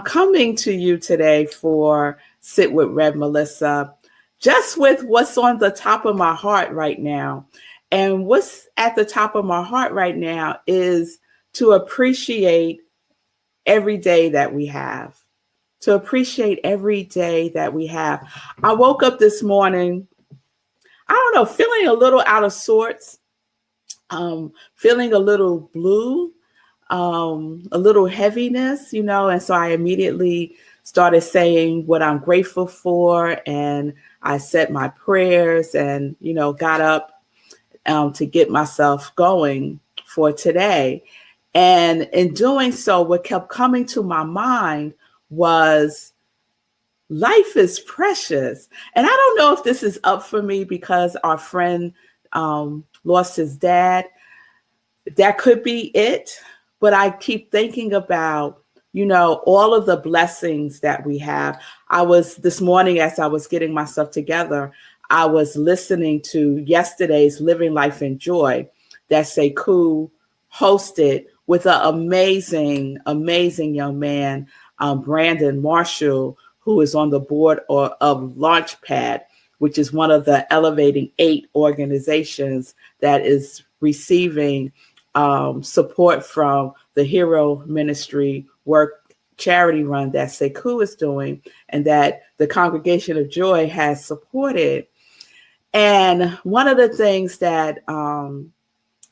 coming to you today for Sit with Rev Melissa, just with what's on the top of my heart right now. And what's at the top of my heart right now is to appreciate every day that we have. To appreciate every day that we have. I woke up this morning, I don't know, feeling a little out of sorts, feeling a little blue, a little heaviness, and so I immediately started saying what I'm grateful for, and I said my prayers and, got up to get myself going for today. And in doing so, what kept coming to my mind was life is precious. And I don't know if this is up for me because our friend lost his dad. That could be it. But I keep thinking about, all of the blessings that we have. This morning, as I was getting myself together, I was listening to yesterday's Living Life in Joy that Sekou hosted with an amazing, amazing young man, Brandon Marshall, who is on the board of Launchpad, which is one of the Elevating 8 organizations that is receiving support from the Hero Ministry work charity run that Sekou is doing and that the Congregation of Joy has supported. And one of the things that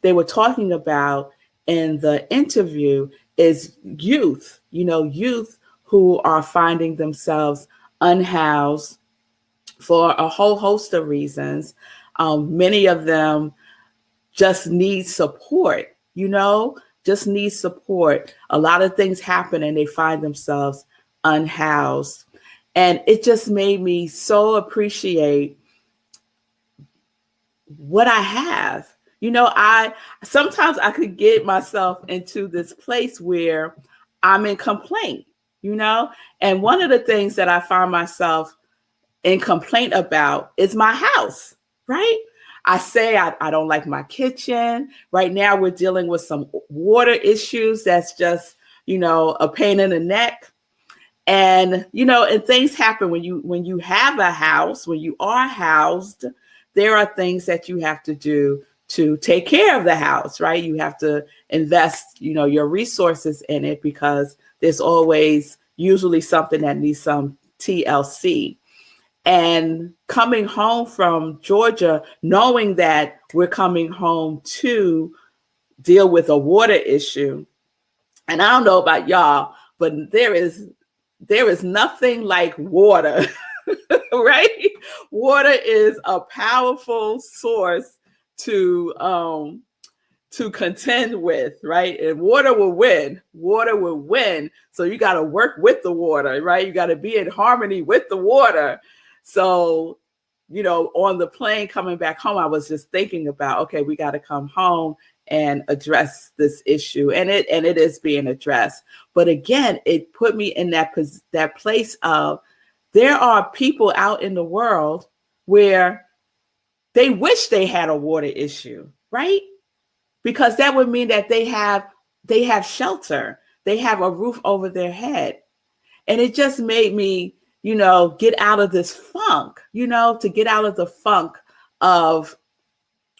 they were talking about in the interview is youth, youth who are finding themselves unhoused for a whole host of reasons. Many of them just need support, just need support. A lot of things happen and they find themselves unhoused. And it just made me so appreciate what I have. Sometimes I could get myself into this place where I'm in complaint, and one of the things that I find myself in complaint about is my house, right? I say I don't like my kitchen. Right now we're dealing with some water issues that's just, a pain in the neck. And, and things happen when you have a house, when you are housed, there are things that you have to do to take care of the house, right? You have to invest, your resources in it because there's always usually something that needs some TLC. And coming home from Georgia, knowing that we're coming home to deal with a water issue. And I don't know about y'all, but there is nothing like water, right? Water is a powerful source to contend with, right? And water will win. Water will win. So you got to work with the water, right? You got to be in harmony with the water. So, on the plane coming back home, I was just thinking about, okay, we got to come home and address this issue. And it is being addressed. But again, it put me in that place of there are people out in the world where they wish they had a water issue, right? Because that would mean that they have shelter. They have a roof over their head. And it just made me, get out of this funk, to get out of the funk of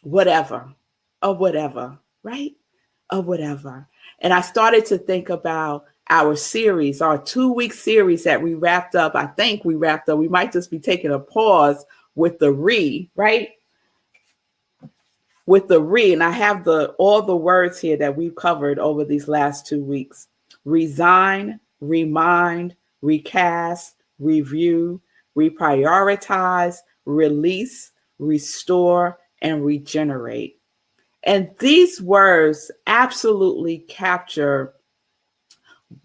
whatever, right? Of whatever. And I started to think about our series, our 2-week series that we wrapped up. I think we wrapped up. We might just be taking a pause with the right? With the and I have all the words here that we've covered over these last 2 weeks. Resign, remind, recast, review, reprioritize, release, restore, and regenerate. And these words absolutely capture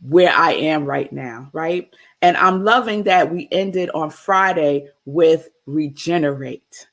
where I am right now, right? And I'm loving that we ended on Friday with regenerate,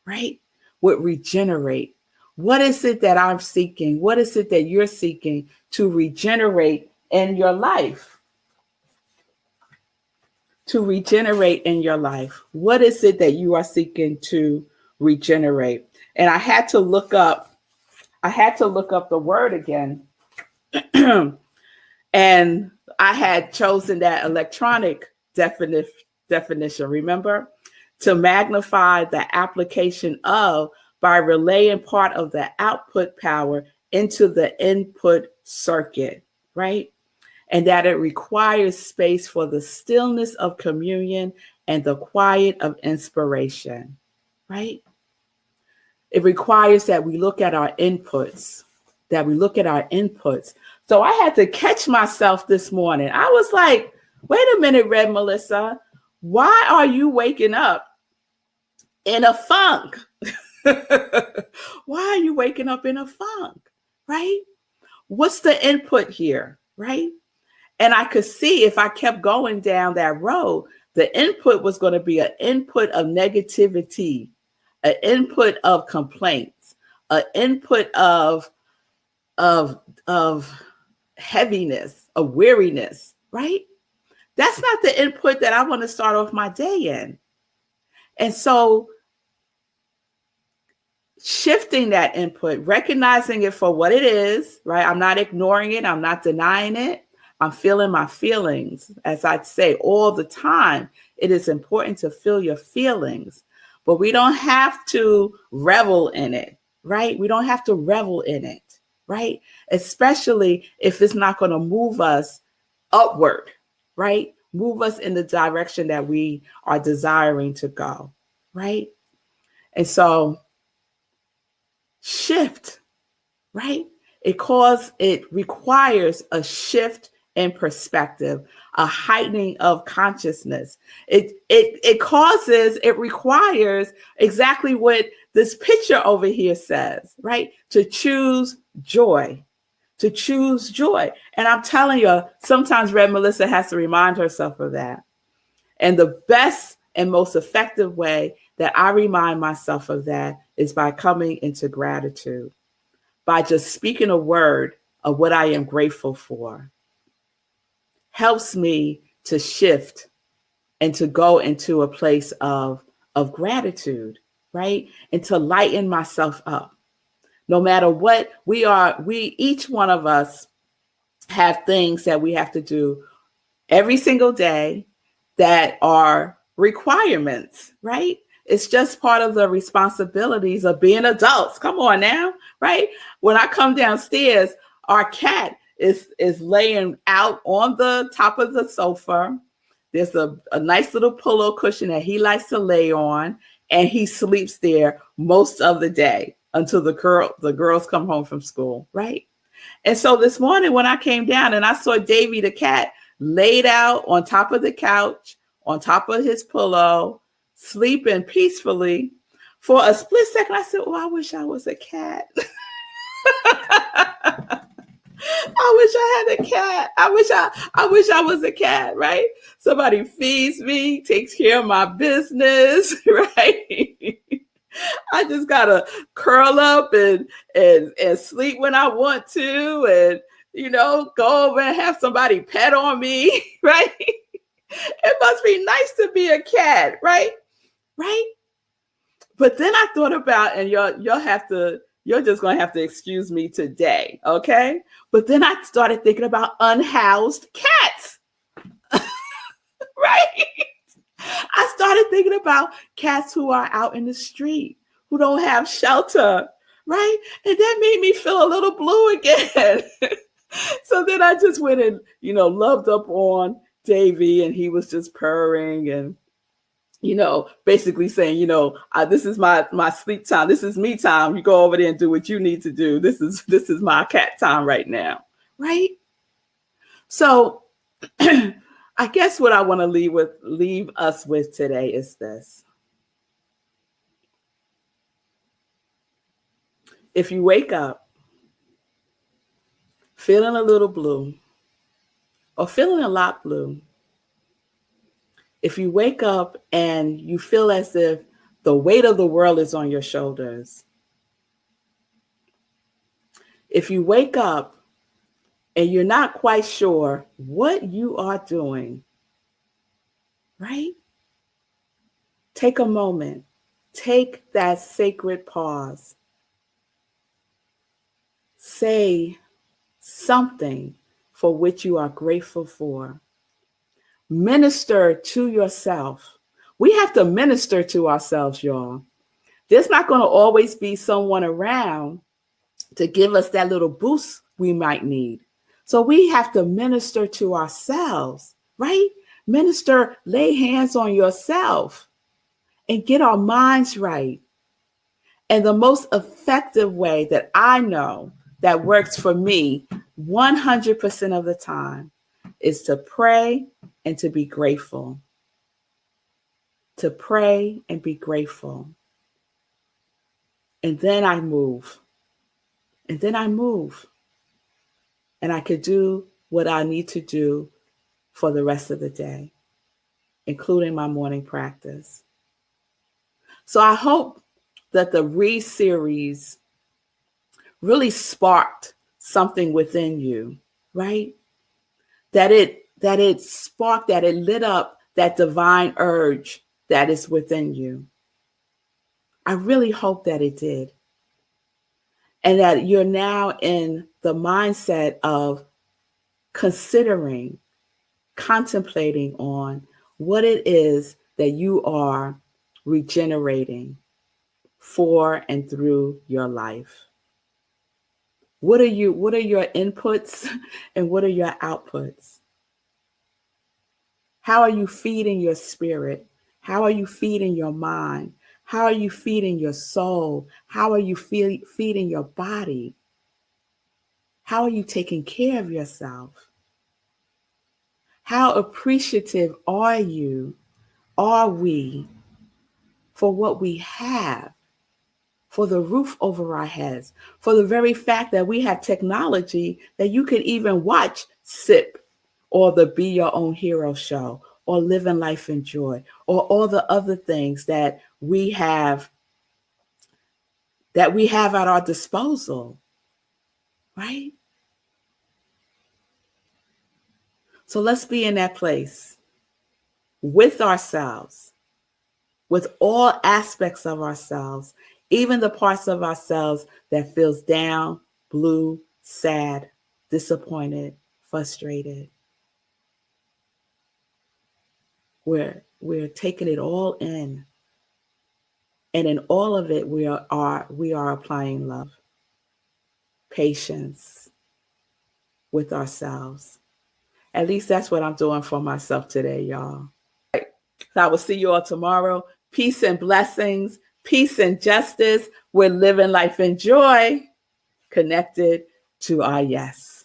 right? With regenerate. What is it that I'm seeking? What is it that you're seeking to regenerate in your life? To regenerate in your life. What is it that you are seeking to regenerate? And I had to look up the word again. And And I had chosen that electronic definition, remember? To magnify the application of by relaying part of the output power into the input circuit, right? And that it requires space for the stillness of communion and the quiet of inspiration, right? It requires that we look at our inputs, So I had to catch myself this morning. I was like, wait a minute, Red Melissa, why are you waking up in a funk? Why are you waking up in a funk, right? What's the input here, right? And I could see if I kept going down that road, the input was going to be an input of negativity, an input of complaints, an input of heaviness, of weariness, right? That's not the input that I want to start off my day in. And so shifting that input, recognizing it for what it is, right? I'm not ignoring it. I'm not denying it. I'm feeling my feelings. As I say all the time, it is important to feel your feelings, but we don't have to revel in it, right? We don't have to revel in it, right? Especially if it's not going to move us upward, right? Move us in the direction that we are desiring to go, right? And so shift, right? It requires a shift in perspective, a heightening of consciousness. It requires exactly what this picture over here says, right? To choose joy. And I'm telling you, sometimes Red Melissa has to remind herself of that. And the best and most effective way that I remind myself of that is by coming into gratitude, by just speaking a word of what I am grateful for. Helps me to shift and to go into a place of gratitude, right? And to lighten myself up. No matter what each one of us have things that we have to do every single day that are requirements, right? It's just part of the responsibilities of being adults. Come on now, right? When I come downstairs, our cat is laying out on the top of the sofa. There's a nice little pillow cushion that he likes to lay on, and he sleeps there most of the day until the girls come home from school, right? And so this morning when I came down and I saw Davy the cat laid out on top of the couch, on top of his pillow, sleeping peacefully, for a split second, I said, oh, I wish I was a cat. I wish I had a cat. I wish I was a cat, right? Somebody feeds me, takes care of my business, right? I just gotta curl up and sleep when I want to, and go over and have somebody pet on me, right? It must be nice to be a cat, right? Right? But then I thought about, and you're just gonna have to excuse me today, okay? But then I started thinking about unhoused cats, right? I started thinking about cats who are out in the street, who don't have shelter, right? And that made me feel a little blue again. So then I just went and, loved up on Davy, and he was just purring and, basically saying, this is my sleep time. This is me time. You go over there and do what you need to do. This is my cat time right now, right? So I guess what I want to leave us with today is this. If you wake up feeling a little blue or feeling a lot blue, if you wake up and you feel as if the weight of the world is on your shoulders, if you wake up and you're not quite sure what you are doing, right? Take a moment. Take that sacred pause. Say something for which you are grateful for. Minister to yourself. We have to minister to ourselves, y'all. There's not going to always be someone around to give us that little boost we might need. So we have to minister to ourselves, right? Minister, lay hands on yourself and get our minds right. And the most effective way that I know that works for me 100% of the time is to pray and to be grateful. To pray and be grateful. And then I move. And then I move. And I could do what I need to do for the rest of the day, including my morning practice. So I hope that the Read series really sparked something within you, right? That it sparked, that it lit up that divine urge that is within you. I really hope that it did. And that you're now in the mindset of considering, contemplating on what it is that you are regenerating for and through your life. What are your inputs and what are your outputs? How are you feeding your spirit? How are you feeding your mind? How are you feeding your soul? How are you feeding your body? How are you taking care of yourself? How appreciative are we, for what we have, for the roof over our heads, for the very fact that we have technology that you can even watch SIP or the Be Your Own Hero show or Living Life in Joy or all the other things that we have at our disposal, right? So let's be in that place with ourselves, with all aspects of ourselves, even the parts of ourselves that feels down, blue, sad, disappointed, frustrated. We're taking it all in. And in all of it, we are applying love, patience with ourselves. At least that's what I'm doing for myself today, y'all. So I will see you all tomorrow. Peace and blessings, peace and justice. We're living life in joy, connected to our yes.